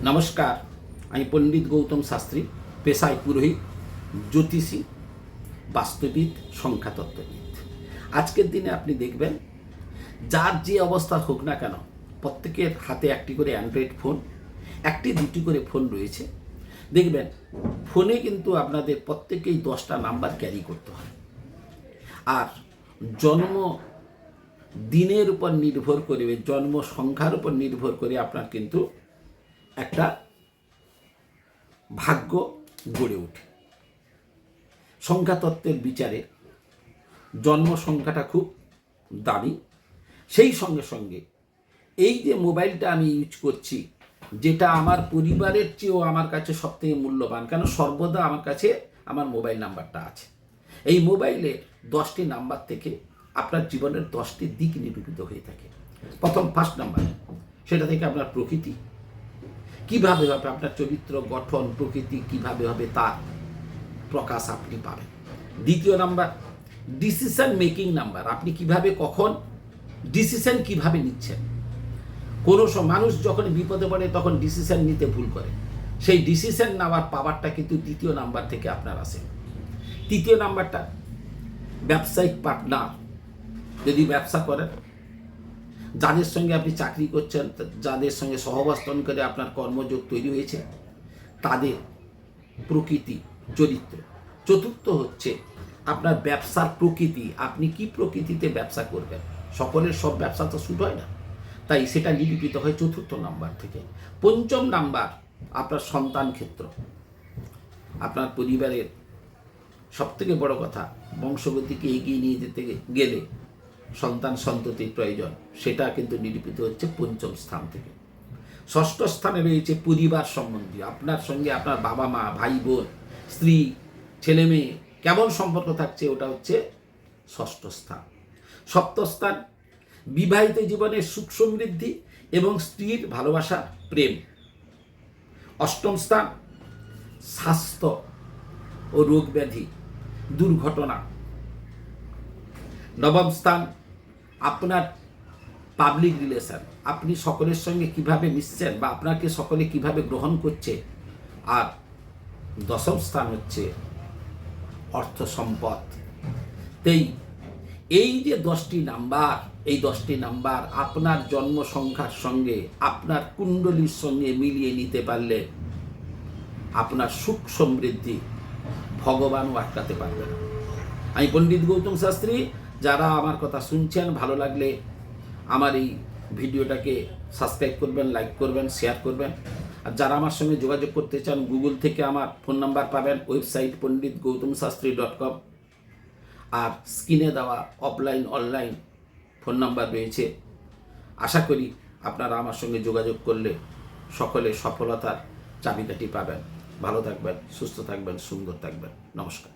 নমস্কার, আমি পণ্ডিত গৌতম শাস্ত্রী, পেশায় পুরোহিত, জ্যোতিষী, বাস্তুবিদ, সংখ্যাতত্ত্ববিদ। আজকের দিনে আপনি দেখবেন যার যে অবস্থা হোক না কেন, প্রত্যেকের হাতে একটি করে অ্যান্ড্রয়েড ফোন, একটি দুটি করে ফোন রয়েছে। দেখবেন ফোনে কিন্তু আপনাদের প্রত্যেকেই 10টা নাম্বার ক্যারি করতে হয়। আর জন্ম দিনের উপর নির্ভর করে, জন্ম সংখ্যার উপর নির্ভর করে আপনার কিন্তু একটা ভাগ্য গড়ে ওঠে। সংখ্যাতত্ত্বের বিচারে জন্ম সংখ্যাটা খুব দামি। সেই সঙ্গে সঙ্গে এই যে মোবাইলটা আমি ইউজ করছি, যেটা আমার পরিবারের চেয়েও আমার কাছে সবথেকে মূল্যবান, কেন সর্বদা আমার কাছে আমার মোবাইল নাম্বারটা আছে। এই মোবাইলের 10টি নাম্বার থেকে আপনার জীবনের 10টি দিক নিরূপিত হয়ে থাকে। প্রথম ফার্স্ট নাম্বার, সেটা থেকে আপনার প্রকৃতি কিভাবে হবে, আপনার চরিত্র গঠন, প্রকৃতি কিভাবে হবে তার প্রকাশ আপনি পাবেন। দ্বিতীয় নাম্বার, ডিসিশন মেকিং নাম্বার, আপনি কিভাবে কখন ডিসিশন কিভাবে নিচ্ছেন। কোনো মানুষ যখন বিপদে পড়ে তখন ডিসিশন নিতে ভুল করে, সেই ডিসিশন নেওয়ার পাওয়ারটা কিন্তু দ্বিতীয় নাম্বার থেকে আপনার আসে। তৃতীয় নাম্বারটা, ব্যবসায়িক পার্টনার, যদি ব্যবসা করেন, যাদের সঙ্গে আপনি চাকরি করছেন, যাদের সঙ্গে সহবস্থান করে আপনার কর্মযোগ তৈরি হয়েছে, তাদের প্রকৃতি চরিত্র। চতুর্থ হচ্ছে আপনার ব্যবসার প্রকৃতি, আপনি কি প্রকৃতিতে ব্যবসা করবেন। সকলের সব ব্যবসা তো শুট হয় না, তাই সেটা নিরূপিত হয় চতুর্থ নাম্বার থেকে। পঞ্চম নাম্বার, আপনার সন্তান ক্ষেত্র। আপনার পরিবারের সবথেকে বড় কথা, বংশগতিকে এগিয়ে নিয়ে যেতে গেলে সন্তান সন্ততির প্রয়োজন, সেটা কিন্তু নিরূপিত হচ্ছে পঞ্চম স্থান থেকে। ষষ্ঠ স্থানে রয়েছে পরিবার সম্বন্ধী, আপনার সঙ্গে আপনার বাবা মা, ভাই বোন, স্ত্রী, ছেলে মেয়ে কেমন সম্পর্ক থাকছে, ওটা হচ্ছে ষষ্ঠ স্থান। সপ্তম স্থান, বিবাহিত জীবনের সুখ সমৃদ্ধি এবং স্ত্রীর ভালোবাসা, প্রেম। অষ্টম স্থান, স্বাস্থ্য ও রোগ ব্যাধি, দুর্ঘটনা। নবম স্থান, আপনার পাবলিক রিলেশন, আপনি সকলের সঙ্গে কিভাবে মিশছেন বা আপনাকে সকলে কিভাবে গ্রহণ করছে। আর দশম স্থান হচ্ছে অর্থ সম্পদ। এই যে 10টি নাম্বার, এই 10টি নাম্বার আপনার জন্ম সংখ্যার সঙ্গে, আপনার কুণ্ডলীর সঙ্গে মিলিয়ে নিতে পারলে আপনার সুখ সমৃদ্ধি ভগবানও আটকাতে পারবে না। আমি পণ্ডিত গৌতম শাস্ত্রী। যারা আমার কথা শুনছেন, ভালো লাগলে আমার এই ভিডিওটাকে সাবস্ক্রাইব করবেন, লাইক করবেন, শেয়ার করবেন। আর যারা আমার সঙ্গে যোগাযোগ করতে চান, গুগল থেকে আমার ফোন নাম্বার পাবেন, ওয়েবসাইট panditgautamshastri.com। আর স্ক্রিনে দেওয়া অফলাইন অনলাইন ফোন নাম্বার রয়েছে। আশা করি আপনারা আমার সঙ্গে যোগাযোগ করলে সকলে সফলতার চাবিকাঠি পাবেন। ভালো থাকবেন, সুস্থ থাকবেন, সুন্দর থাকবেন। নমস্কার।